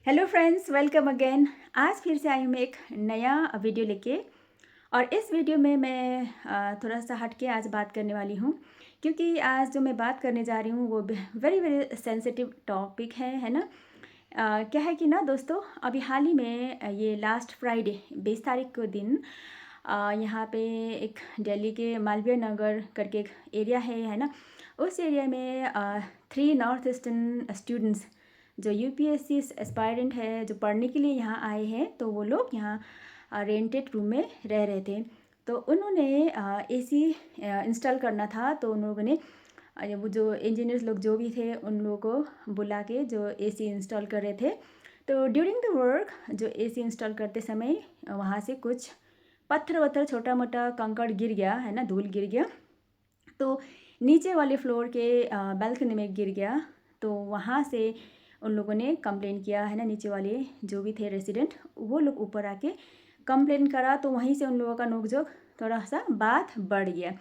Hello friends, welcome again. आज फिर से आई हूँ मैं एक नया वीडियो लेके। और इस वीडियो में मैं थोड़ा सा हट के आज बात करने वाली हूँ, क्योंकि आज जो मैं बात करने जा रही हूँ वो वेरी वेरी सेंसिटिव टॉपिक है ना। क्या है कि ना दोस्तों, अभी हाल ही में ये लास्ट फ्राइडे 20 तारीख को दिन यहाँ पे एक दिल्ली के मालवीय नगर करके एक एरिया है ना। उस एरिया में 3 नॉर्थ ईस्टर्न स्टूडेंट्स जो यूपीएससी एस्पायरेंट है, जो पढ़ने के लिए यहाँ आए हैं, तो वो लोग यहाँ रेंटेड रूम में रह रहे थे। तो उन्होंने एसी इंस्टॉल करना था, तो उन लोगों ने वो जो इंजीनियर्स लोग जो भी थे उन लोगों को बुला के जो एसी इंस्टॉल कर रहे थे। तो ड्यूरिंग द वर्क जो एसी इंस्टॉल करते समय वहाँ से कुछ पत्थर वत्थर छोटा मोटा कंकड़ गिर गया है ना, धूल गिर गया। तो नीचे वाले फ्लोर के बालकनी में गिर गया। तो वहाँ से उन लोगों ने कंप्लेन किया है ना, नीचे वाले जो भी थे रेसिडेंट वो लोग ऊपर आके कंप्लेन करा। तो वहीं से उन लोगों का नोकझोंक थोड़ा सा बात बढ़ गया।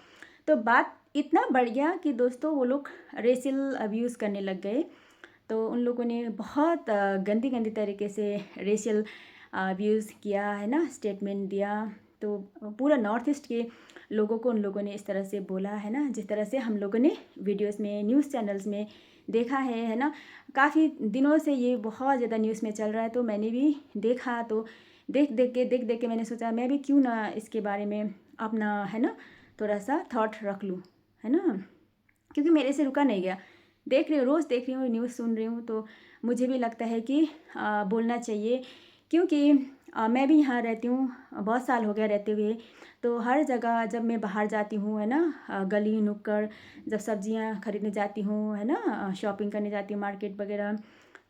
तो बात इतना बढ़ गया कि दोस्तों वो लोग रेशियल अब्यूज़ करने लग गए। तो उन लोगों ने बहुत गंदी गंदी तरीके से रेशियल अब्यूज़ किया है ना, स्टेटमेंट दिया। तो पूरा नॉर्थ ईस्ट के लोगों को उन लोगों ने इस तरह से बोला है ना, जिस तरह से हम लोगों ने वीडियोस में, न्यूज़ चैनल्स में देखा है ना। काफ़ी दिनों से ये बहुत ज़्यादा न्यूज़ में चल रहा है, तो मैंने भी देखा। तो देख देख के मैंने सोचा मैं भी क्यों ना इसके बारे में अपना है ना थोड़ा सा थॉट रख लूँ, है ना। क्योंकि मेरे से रुका नहीं गया। देख रही हूँ, रोज़ देख रही हूँ, न्यूज़ सुन रही हूँ, तो मुझे भी लगता है कि बोलना चाहिए। क्योंकि मैं भी यहाँ रहती हूँ, बहुत साल हो गया रहते हुए। तो हर जगह जब मैं बाहर जाती हूँ है ना, गली नुक्कड़ जब सब्जियाँ खरीदने जाती हूँ है ना, शॉपिंग करने जाती हूँ मार्केट वगैरह,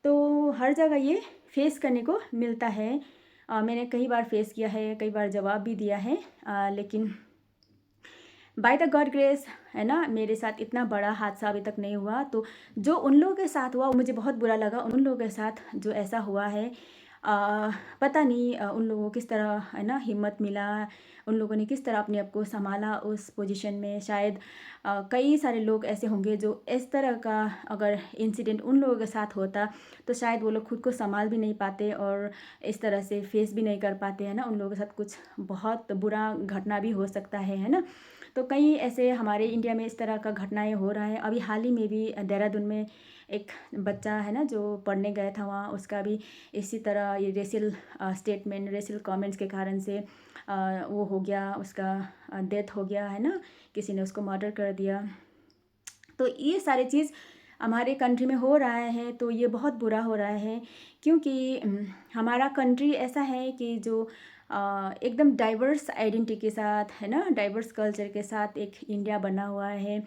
तो हर जगह ये फेस करने को मिलता है। मैंने कई बार फेस किया है, कई बार जवाब भी दिया है, लेकिन बाय द गॉड ग्रेस है ना, मेरे साथ इतना बड़ा हादसा अभी तक नहीं हुआ। तो जो उन लोगों के साथ हुआ मुझे बहुत बुरा लगा। उन लोगों के साथ जो ऐसा हुआ है, पता नहीं उन लोगों को किस तरह है ना हिम्मत मिला, उन लोगों ने किस तरह अपने आप को संभाला उस पोजीशन में। शायद कई सारे लोग ऐसे होंगे जो इस तरह का अगर इंसिडेंट उन लोगों के साथ होता तो शायद वो लोग खुद को संभाल भी नहीं पाते और इस तरह से फेस भी नहीं कर पाते हैं ना। उन लोगों के साथ कुछ बहुत बुरा घटना भी हो सकता है ना। तो कई ऐसे हमारे इंडिया में इस तरह का घटनाएं हो रहा है। अभी हाल ही में भी देहरादून में एक बच्चा है ना जो पढ़ने गया था वहाँ, उसका भी इसी तरह ये रेशियल स्टेटमेंट, रेशियल कमेंट्स के कारण से वो हो गया, उसका डेथ हो गया है ना, किसी ने उसको मर्डर कर दिया। तो ये सारी चीज़ हमारे कंट्री में हो रहा है, तो ये बहुत बुरा हो रहा है। क्योंकि हमारा कंट्री ऐसा है कि जो एकदम डाइवर्स आइडेंटिटी के साथ है ना, डाइवर्स कल्चर के साथ एक इंडिया बना हुआ है।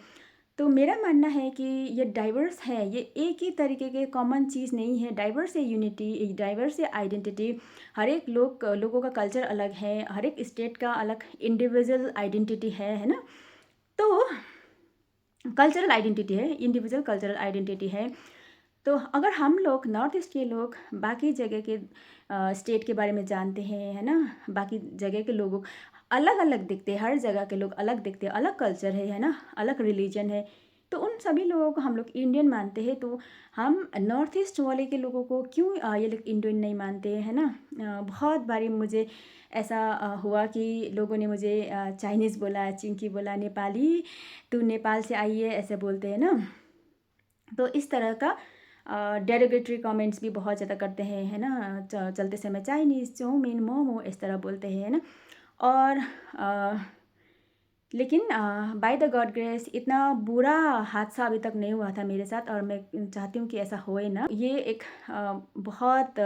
तो मेरा मानना है कि ये डाइवर्स है, ये एक ही तरीके के कॉमन चीज़ नहीं है। डाइवर्स है यूनिटी, डाइवर्स है आइडेंटिटी। हर एक लोगों का कल्चर अलग है, हर एक स्टेट का अलग इंडिविजुअल आइडेंटिटी है ना। तो कल्चरल आइडेंटिटी है, इंडिविजुअल कल्चरल आइडेंटिटी है। तो अगर हम लोग नॉर्थ ईस्ट के लोग बाकी जगह के स्टेट के बारे में जानते हैं है ना, बाकी जगह के लोगों अलग अलग दिखते हैं, हर जगह के लोग अलग दिखते हैं, अलग कल्चर है ना, अलग रिलीजन है। तो उन सभी लोगों को हम लोग इंडियन मानते हैं। तो हम नॉर्थ ईस्ट वाले के लोगों को क्यों ये लोग इंडियन नहीं मानते हैं ना। बहुत बारी मुझे ऐसा हुआ कि लोगों ने मुझे चाइनीज़ बोला, चिंकी बोला, नेपाली, तू नेपाल से आई है, ऐसे बोलते हैं ना। तो इस तरह का डेरोगेटरी कमेंट्स भी बहुत ज़्यादा करते हैं है ना। चलते समय चाइनीज़, चाउमीन, मोमो इस तरह बोलते हैं ना। और लेकिन बाय द गॉड ग्रेस इतना बुरा हादसा अभी तक नहीं हुआ था मेरे साथ, और मैं चाहती हूँ कि ऐसा होए ना। ये एक बहुत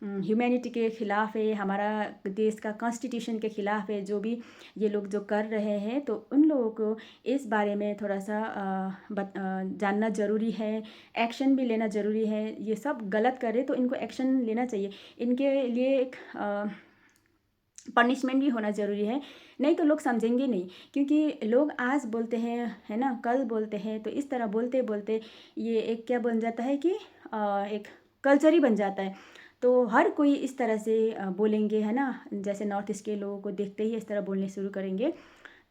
ह्यूमैनिटी के ख़िलाफ़ है, हमारा देश का कॉन्स्टिट्यूशन के ख़िलाफ़ है जो भी ये लोग जो कर रहे हैं। तो उन लोगों को इस बारे में थोड़ा सा जानना ज़रूरी है, एक्शन भी लेना ज़रूरी है। ये सब गलत करे तो इनको एक्शन लेना चाहिए, इनके लिए एक पनिशमेंट भी होना ज़रूरी है। नहीं तो लोग समझेंगे नहीं, क्योंकि लोग आज बोलते हैं है ना, कल बोलते हैं। तो इस तरह बोलते बोलते ये एक क्या बन जाता है कि एक कल्चर ही बन जाता है। तो हर कोई इस तरह से बोलेंगे है ना, जैसे नॉर्थ ईस्ट के लोगों को देखते ही इस तरह बोलने शुरू करेंगे।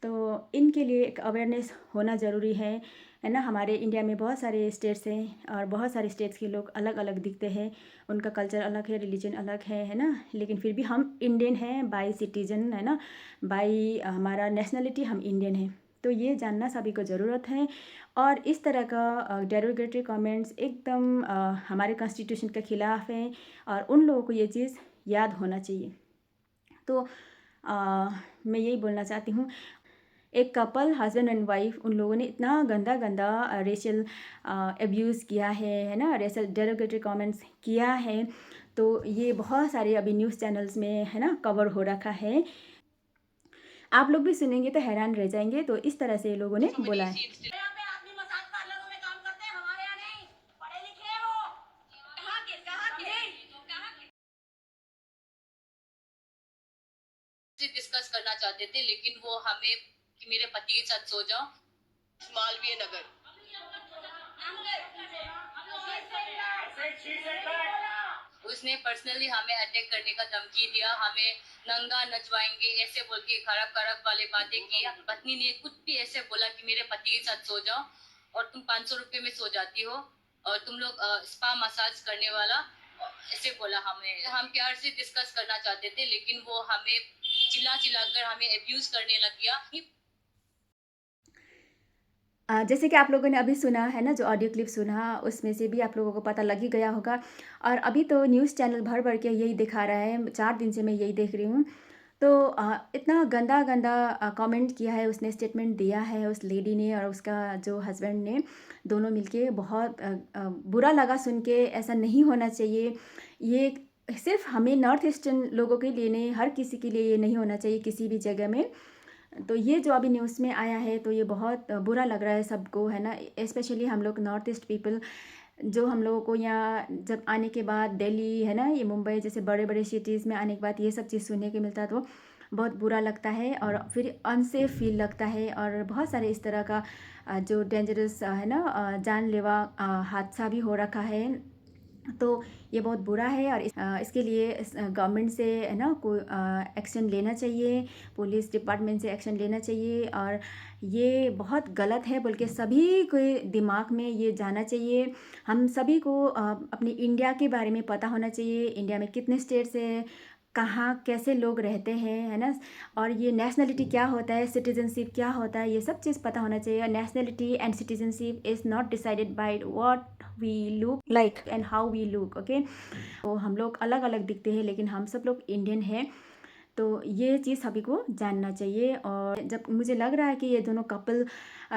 तो इनके लिए एक अवेयरनेस होना ज़रूरी है। है ना। हमारे इंडिया में बहुत सारे स्टेट्स हैं और बहुत सारे स्टेट्स के लोग अलग अलग दिखते हैं, उनका कल्चर अलग है, रिलीजन अलग है ना। लेकिन फिर भी हम इंडियन हैं बाई सिटीजन, है ना, बाई हमारा नेशनलिटी हम इंडियन हैं। तो ये जानना सभी को ज़रूरत है। और इस तरह का डेरोगेटरी कमेंट्स एकदम हमारे कॉन्स्टिट्यूशन के ख़िलाफ़ हैं और उन लोगों को ये चीज़ याद होना चाहिए। तो मैं यही बोलना चाहती हूँ, एक कपल हस्बैंड एंड वाइफ, उन लोगों ने इतना गंदा गंदा रेशियल एब्यूज़ किया है ना, रेशियल डेरोगेटरी कमेंट्स किया है। तो ये बहुत सारे अभी न्यूज़ चैनल्स में, है ना, कवर हो रखा है। आप लोग भी सुनेंगे तो हैरान रह जाएंगे। तो इस तरह से लोगों ने बोला है। डिस्कस करना चाहते थे, लेकिन वो हमें कि मेरे पति के साथ सो जाओ। मालवीय नगर उसने पर्सनली हमें अटैक करने का धमकी दिया, हमें नंगा नचवाएंगे ऐसे बोल के खराब खराब वाले बातें की। पत्नी ने कुछ भी ऐसे बोला कि मेरे पति के साथ सो जाओ और तुम 500 रुपए में सो जाती हो और तुम लोग स्पा मसाज करने वाला, ऐसे बोला हमें। हम प्यार से डिस्कस करना चाहते थे, लेकिन वो हमें चिल्ला चिल्लाकर हमें अब्यूज करने लग गया। जैसे कि आप लोगों ने अभी सुना है ना, जो ऑडियो क्लिप सुना, उसमें से भी आप लोगों को पता लग ही गया होगा। और अभी तो न्यूज़ चैनल भर भर के यही दिखा रहा है, 4 दिन से मैं यही देख रही हूँ। तो इतना गंदा गंदा कमेंट किया है उसने, स्टेटमेंट दिया है उस लेडी ने और उसका जो हस्बैंड ने, दोनों मिलके। बहुत बुरा लगा सुन के। ऐसा नहीं होना चाहिए। ये सिर्फ हमें नॉर्थ ईस्टर्न लोगों के लिए नहीं, हर किसी के लिए ये नहीं होना चाहिए किसी भी जगह में। तो ये जो अभी न्यूज़ में आया है तो ये बहुत बुरा लग रहा है सबको, है ना। स्पेशली हम लोग नॉर्थ ईस्ट पीपल, जो हम लोगों को यहाँ जब आने के बाद दिल्ली, है ना, ये मुंबई जैसे बड़े बड़े सिटीज़ में आने के बाद ये सब चीज़ सुनने को मिलता है तो बहुत बुरा लगता है और फिर अनसेफ फील लगता है। और बहुत सारे इस तरह का जो डेंजरस, है ना, जानलेवा हादसा भी हो रखा है। तो ये बहुत बुरा है और इसके लिए गवर्नमेंट से, है ना, कोई एक्शन लेना चाहिए, पुलिस डिपार्टमेंट से एक्शन लेना चाहिए। और ये बहुत गलत है बोल के सभी के दिमाग में ये जाना चाहिए। हम सभी को अपनी इंडिया के बारे में पता होना चाहिए, इंडिया में कितने स्टेट्स है, कहाँ कैसे लोग रहते हैं, है ना। और ये नेशनलिटी क्या होता है, सिटीजनशिप क्या होता है, ये सब चीज़ पता होना चाहिए। Nationality and citizenship is not decided by what we look like and how we look, okay. तो हम लोग अलग अलग दिखते हैं लेकिन हम सब लोग इंडियन हैं। तो ये चीज़ सभी को जानना चाहिए। और जब मुझे लग रहा है कि ये दोनों कपल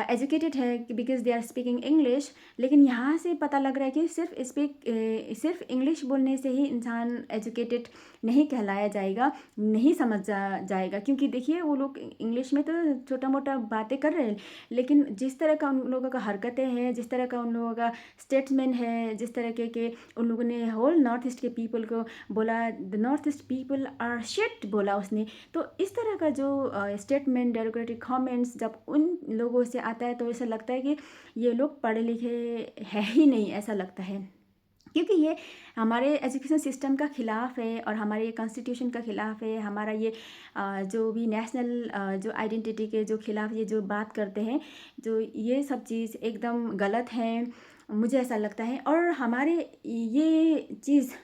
एजुकेटेड है because they are speaking English, लेकिन यहाँ से पता लग रहा है कि सिर्फ इंग्लिश बोलने से ही इंसान एजुकेटेड नहीं कहलाया जाएगा, नहीं जाएगा। क्योंकि देखिए वो लोग इंग्लिश में तो छोटा मोटा बातें कर रहे हैं, लेकिन जिस तरह का उन लोगों का हरकतें हैं, जिस तरह का उन लोगों का स्टेटमेंट है, जिस तरह के उन लोगों ने होल नॉर्थ ईस्ट के पीपल को बोला, the north east people are shit बोला उसने। तो इस तरह का जो स्टेटमेंट, डेरोगेटरी कमेंट्स जब उन लोगों से आता है तो ऐसा लगता है कि ये लोग पढ़े लिखे है ही नहीं, ऐसा लगता है। क्योंकि ये हमारे एजुकेशन सिस्टम का ख़िलाफ़ है और हमारे कॉन्स्टिट्यूशन का ख़िलाफ़ है। हमारा ये जो भी नेशनल जो आइडेंटिटी के जो खिलाफ़ ये जो बात करते हैं, जो ये सब चीज़ एकदम गलत है, मुझे ऐसा लगता है। और हमारे ये चीज़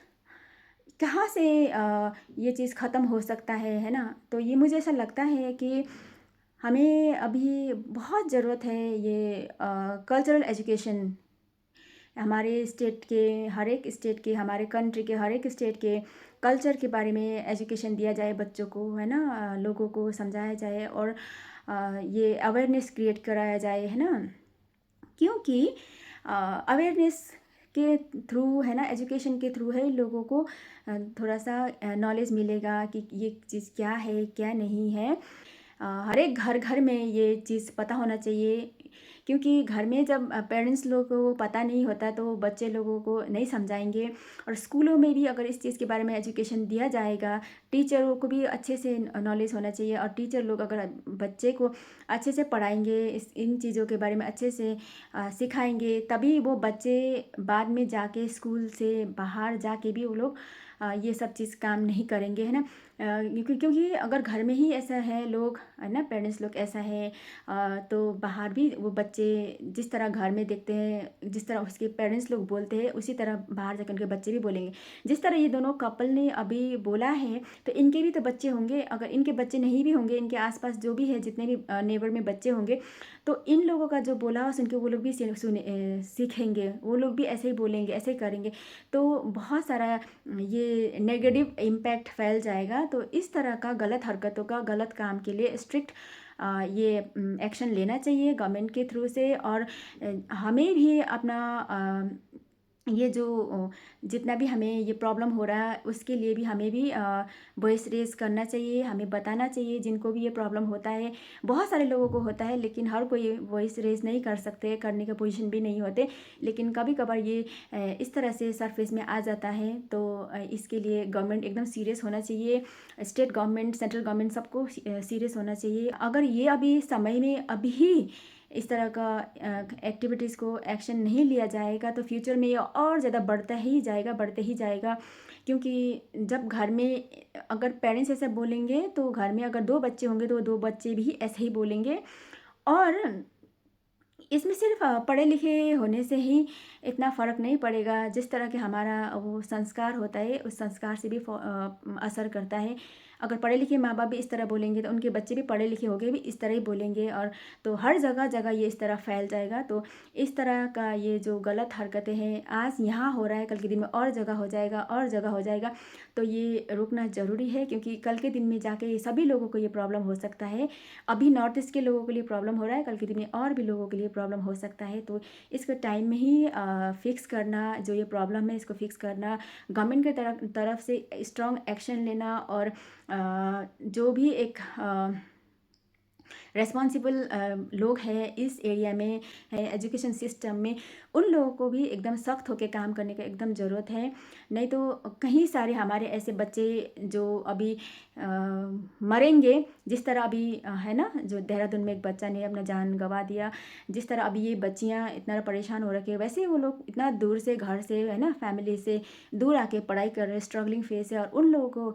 कहाँ से ये चीज़ ख़त्म हो सकता है ना। तो ये मुझे ऐसा लगता है कि हमें अभी बहुत ज़रूरत है ये कल्चरल एजुकेशन। हमारे स्टेट के, हर एक स्टेट के, हमारे कंट्री के हर एक स्टेट के कल्चर के बारे में एजुकेशन दिया जाए बच्चों को, है ना, लोगों को समझाया जाए और ये अवेयरनेस क्रिएट कराया जाए, है ना। क्योंकि अवेयरनेस के थ्रू, है ना, एजुकेशन के थ्रू है लोगों को थोड़ा सा नॉलेज मिलेगा कि ये चीज़ क्या है क्या नहीं है। हर एक घर घर में ये चीज़ पता होना चाहिए। क्योंकि घर में जब पेरेंट्स लोगों को पता नहीं होता तो बच्चे लोगों को नहीं समझाएंगे। और स्कूलों में भी अगर इस चीज़ के बारे में एजुकेशन दिया जाएगा, टीचरों को भी अच्छे से नॉलेज होना चाहिए। और टीचर लोग अगर बच्चे को अच्छे से पढ़ाएंगे, इन चीज़ों के बारे में अच्छे से सिखाएंगे, तभी वो बच्चे बाद में जाके स्कूल से बाहर जाके भी वो लोग ये सब चीज़ काम नहीं करेंगे, है ना। क्योंकि अगर घर में ही ऐसा है लोग, है ना, पेरेंट्स लोग ऐसा है, तो बाहर भी वो बच्चे जिस तरह घर में देखते हैं, जिस तरह उसके पेरेंट्स लोग बोलते हैं, उसी तरह बाहर जाकर उनके बच्चे भी बोलेंगे। जिस तरह ये दोनों कपल ने अभी बोला है, तो इनके भी तो बच्चे होंगे। अगर इनके बच्चे नहीं भी होंगे, इनके आसपास जो भी है, जितने भी नेबर में बच्चे होंगे, तो इन लोगों का जो बोला सुन के वो लोग भी सीखेंगे, वो लोग भी ऐसे ही बोलेंगे, ऐसे ही करेंगे। तो बहुत सारा ये नेगेटिव इम्पैक्ट फैल जाएगा। तो इस तरह का गलत हरकतों का, गलत काम के लिए स्ट्रिक्ट ये एक्शन लेना चाहिए गवर्नमेंट के थ्रू से। और हमें भी अपना ये जो जितना भी हमें ये प्रॉब्लम हो रहा है, उसके लिए भी हमें भी वॉइस रेज करना चाहिए, हमें बताना चाहिए जिनको भी ये प्रॉब्लम होता है। बहुत सारे लोगों को होता है, लेकिन हर कोई वॉइस रेज नहीं कर सकते, करने का पोजीशन भी नहीं होते। लेकिन कभी कभार ये इस तरह से सरफेस में आ जाता है। तो इसके लिए गवर्नमेंट एकदम सीरियस होना चाहिए, स्टेट गवर्नमेंट, सेंट्रल गवर्नमेंट, सबको सीरियस होना चाहिए। अगर ये अभी समय में अभी ही इस तरह का एक्टिविटीज़ को एक्शन नहीं लिया जाएगा, तो फ्यूचर में ये और ज़्यादा बढ़ता ही जाएगा, बढ़ते ही जाएगा। क्योंकि जब घर में अगर पेरेंट्स ऐसे बोलेंगे, तो घर में अगर 2 बच्चे होंगे, तो 2 बच्चे भी ऐसे ही बोलेंगे। और इसमें सिर्फ पढ़े लिखे होने से ही इतना फ़र्क नहीं पड़ेगा। जिस तरह के हमारा वो संस्कार होता है, उस संस्कार से भी असर करता है। अगर पढ़े लिखे माँ बाप भी इस तरह बोलेंगे, तो उनके बच्चे भी पढ़े लिखे होंगे भी इस तरह ही बोलेंगे। और तो हर जगह जगह ये इस तरह फैल जाएगा। तो इस तरह का ये जो गलत हरकतें हैं, आज यहाँ हो रहा है, कल के दिन में और जगह हो जाएगा, और जगह हो जाएगा। तो ये रुकना ज़रूरी है, क्योंकि कल के दिन में जाके ये सभी लोगों को ये प्रॉब्लम हो सकता है। अभी नॉर्थ ईस्ट के लोगों के लिए प्रॉब्लम हो रहा है, कल के दिन में और भी लोगों के लिए प्रॉब्लम हो सकता है। तो इसको टाइम में ही फिक्स करना, जो ये प्रॉब्लम है इसको फिक्स करना, गवर्नमेंट के तरफ से स्ट्रॉन्ग एक्शन लेना। और जो भी एक रेस्पॉन्सिबल लोग हैं इस एरिया में, है एजुकेशन सिस्टम में, उन लोगों को भी एकदम सख्त होकर काम करने का एकदम ज़रूरत है। नहीं तो कहीं सारे हमारे ऐसे बच्चे जो अभी मरेंगे, जिस तरह अभी है ना, जो देहरादून में एक बच्चा ने अपना जान गंवा दिया। जिस तरह अभी ये बच्चियाँ इतना परेशान हो रखे हैं, वैसे वो लोग इतना दूर से, घर से, है ना, फैमिली से दूर आके पढ़ाई कर रहे हैं, स्ट्रगलिंग फेस है। और उन लोगों को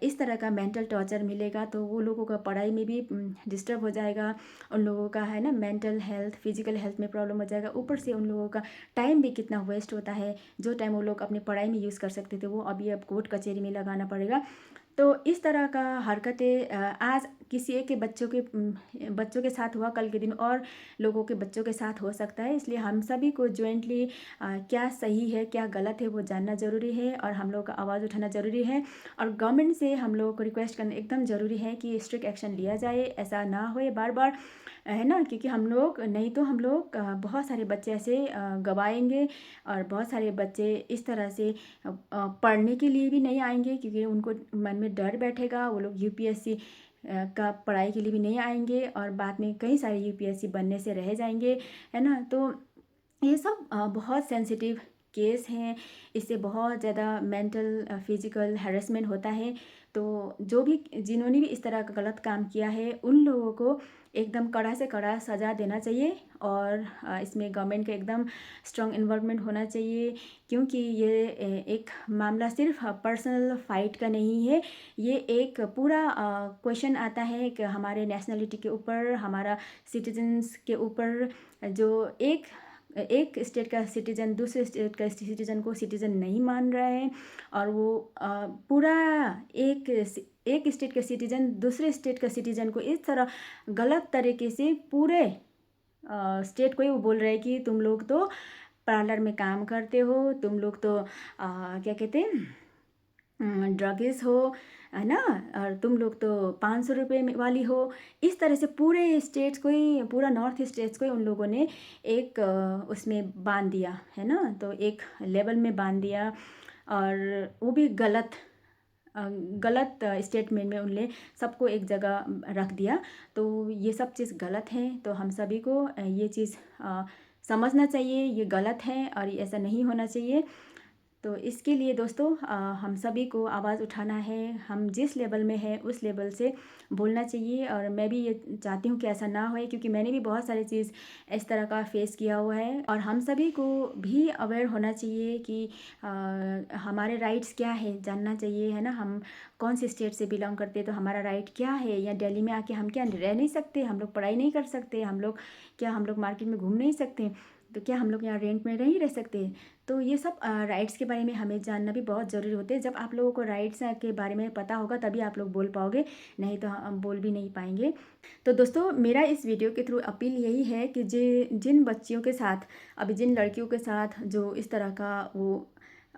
इस तरह का मेंटल टॉर्चर मिलेगा, तो वो लोगों का पढ़ाई में भी डिस्टर्ब हो जाएगा। उन लोगों का, है ना, मेंटल हेल्थ, फिजिकल हेल्थ में प्रॉब्लम हो जाएगा। ऊपर से उन लोगों का टाइम भी कितना वेस्ट होता है। जो टाइम वो लोग अपनी पढ़ाई में यूज़ कर सकते थे, वो अभी अब कोर्ट कचहरी में लगाना पड़ेगा। तो इस तरह का हरकतें आज किसी एक के बच्चों के साथ हुआ, कल के दिन और लोगों के बच्चों के साथ हो सकता है। इसलिए हम सभी को जॉइंटली क्या सही है, क्या गलत है, वो जानना ज़रूरी है, और हम लोग का आवाज़ उठाना ज़रूरी है। और गवर्नमेंट से हम लोगों को रिक्वेस्ट करना एकदम ज़रूरी है कि स्ट्रिक्ट एक्शन लिया जाए, ऐसा ना होए बार बार, है ना। क्योंकि हम लोग, नहीं तो हम लोग बहुत सारे बच्चे ऐसे गवाएंगे, और बहुत सारे बच्चे इस तरह से पढ़ने के लिए भी नहीं आएंगे, क्योंकि उनको मन में डर बैठेगा। वो लोग यूपीएससी का पढ़ाई के लिए भी नहीं आएंगे, और बाद में कई सारे यूपीएससी बनने से रह जाएंगे, है ना। तो ये सब बहुत सेंसिटिव केस हैं। इससे बहुत ज़्यादा मेंटल फिजिकल हैरेसमेंट होता है। तो जो भी, जिन्होंने भी इस तरह का गलत काम किया है, उन लोगों को एकदम कड़ा से कड़ा सज़ा देना चाहिए। और इसमें गवर्नमेंट का एकदम स्ट्रॉन्ग इन्वॉल्वमेंट होना चाहिए। क्योंकि ये एक मामला सिर्फ पर्सनल फाइट का नहीं है, ये एक पूरा क्वेश्चन आता है कि हमारे नेशनलिटी के ऊपर, हमारा सिटीजन्स के ऊपर। जो एक स्टेट का सिटीज़न दूसरे स्टेट का सिटीज़न को सिटीज़न नहीं मान रहा है, और वो पूरा एक स्टेट का सिटीज़न दूसरे स्टेट का सिटीज़न को इस तरह गलत तरीके से पूरे स्टेट को ही वो बोल रहे हैं कि तुम लोग तो पार्लर में काम करते हो, तुम लोग तो क्या कहते हैं, ड्रगिस्ट हो, है ना, और तुम लोग तो 500 रुपये वाली हो। इस तरह से पूरे स्टेट्स को ही, पूरा नॉर्थ ईस्ट स्टेट्स को ही उन लोगों ने एक उसमें बांध दिया, है ना। तो एक लेवल में बांध दिया, और वो भी गलत स्टेटमेंट में उनने सबको एक जगह रख दिया। तो ये सब चीज़ गलत है। तो हम सभी को ये चीज़ समझना चाहिए, ये गलत है और ये ऐसा नहीं होना चाहिए। तो इसके लिए दोस्तों हम सभी को आवाज़ उठाना है, हम जिस लेवल में है उस लेवल से बोलना चाहिए। और मैं भी ये चाहती हूँ कि ऐसा ना होए, क्योंकि मैंने भी बहुत सारी चीज़ इस तरह का फेस किया हुआ है। और हम सभी को भी अवेयर होना चाहिए कि हमारे राइट्स क्या है, जानना चाहिए, है ना। हम कौन से स्टेट से बिलोंग करते हैं, तो हमारा राइट क्या है। या दिल्ली में आके हम क्या रह नहीं सकते, हम लोग पढ़ाई नहीं कर सकते, हम लोग मार्केट में घूम नहीं सकते, तो क्या हम लोग यहाँ रेंट में नहीं रह सकते। तो ये सब राइट्स के बारे में हमें जानना भी बहुत ज़रूरी होते हैं। जब आप लोगों को राइट्स के बारे में पता होगा तभी आप लोग बोल पाओगे, नहीं तो हम बोल भी नहीं पाएंगे। तो दोस्तों मेरा इस वीडियो के थ्रू अपील यही है कि जिन बच्चियों के साथ, अभी जिन लड़कियों के साथ जो इस तरह का वो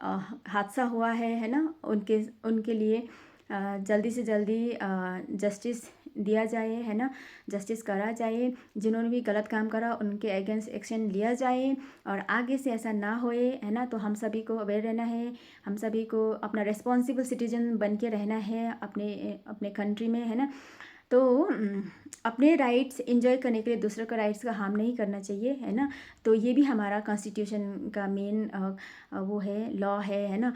हादसा हुआ है ना, उनके लिए जल्दी से जल्दी जस्टिस दिया जाए, है ना, जस्टिस करा जाए। जिन्होंने भी गलत काम करा उनके अगेंस्ट एक्शन लिया जाए, और आगे से ऐसा ना होए, है ना। तो हम सभी को अवेयर रहना है, हम सभी को अपना रिस्पॉन्सिबल सिटीजन बन के रहना है अपने अपने कंट्री में, है ना। तो अपने राइट्स एंजॉय करने के लिए दूसरों का राइट्स का हार्म नहीं करना चाहिए, है ना। तो ये भी हमारा कॉन्स्टिट्यूशन का मेन वो है, लॉ है ना।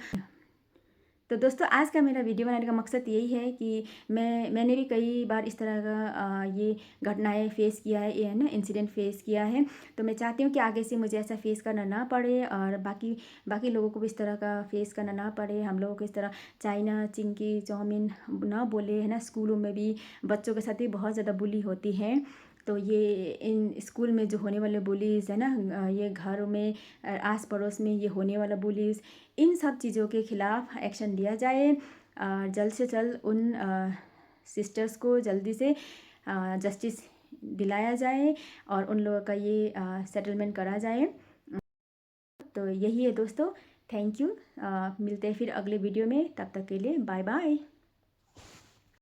तो दोस्तों आज का मेरा वीडियो बनाने का मकसद यही है कि मैंने भी कई बार इस तरह का ये घटनाएं फेस किया है, ये है ना, इंसिडेंट फेस किया है। तो मैं चाहती हूँ कि आगे से मुझे ऐसा फेस करना ना पड़े, और बाकी लोगों को भी इस तरह का फेस करना ना पड़े। हम लोगों को इस तरह चाइना चिंकी चाउमीन ना बोले, है ना। स्कूलों में भी बच्चों के साथ भी बहुत ज़्यादा बुली होती है। तो ये इन स्कूल में जो होने वाले बुलीज़ है ना, ये घर में आस पड़ोस में ये होने वाला बुलीज़, इन सब चीज़ों के ख़िलाफ़ एक्शन लिया जाए। जल्द से जल्द उन सिस्टर्स को जल्दी से जस्टिस दिलाया जाए, और उन लोगों का ये सेटलमेंट करा जाए। तो यही है दोस्तों, थैंक यू। मिलते हैं फिर अगले वीडियो में, तब तक के लिए बाय बाय।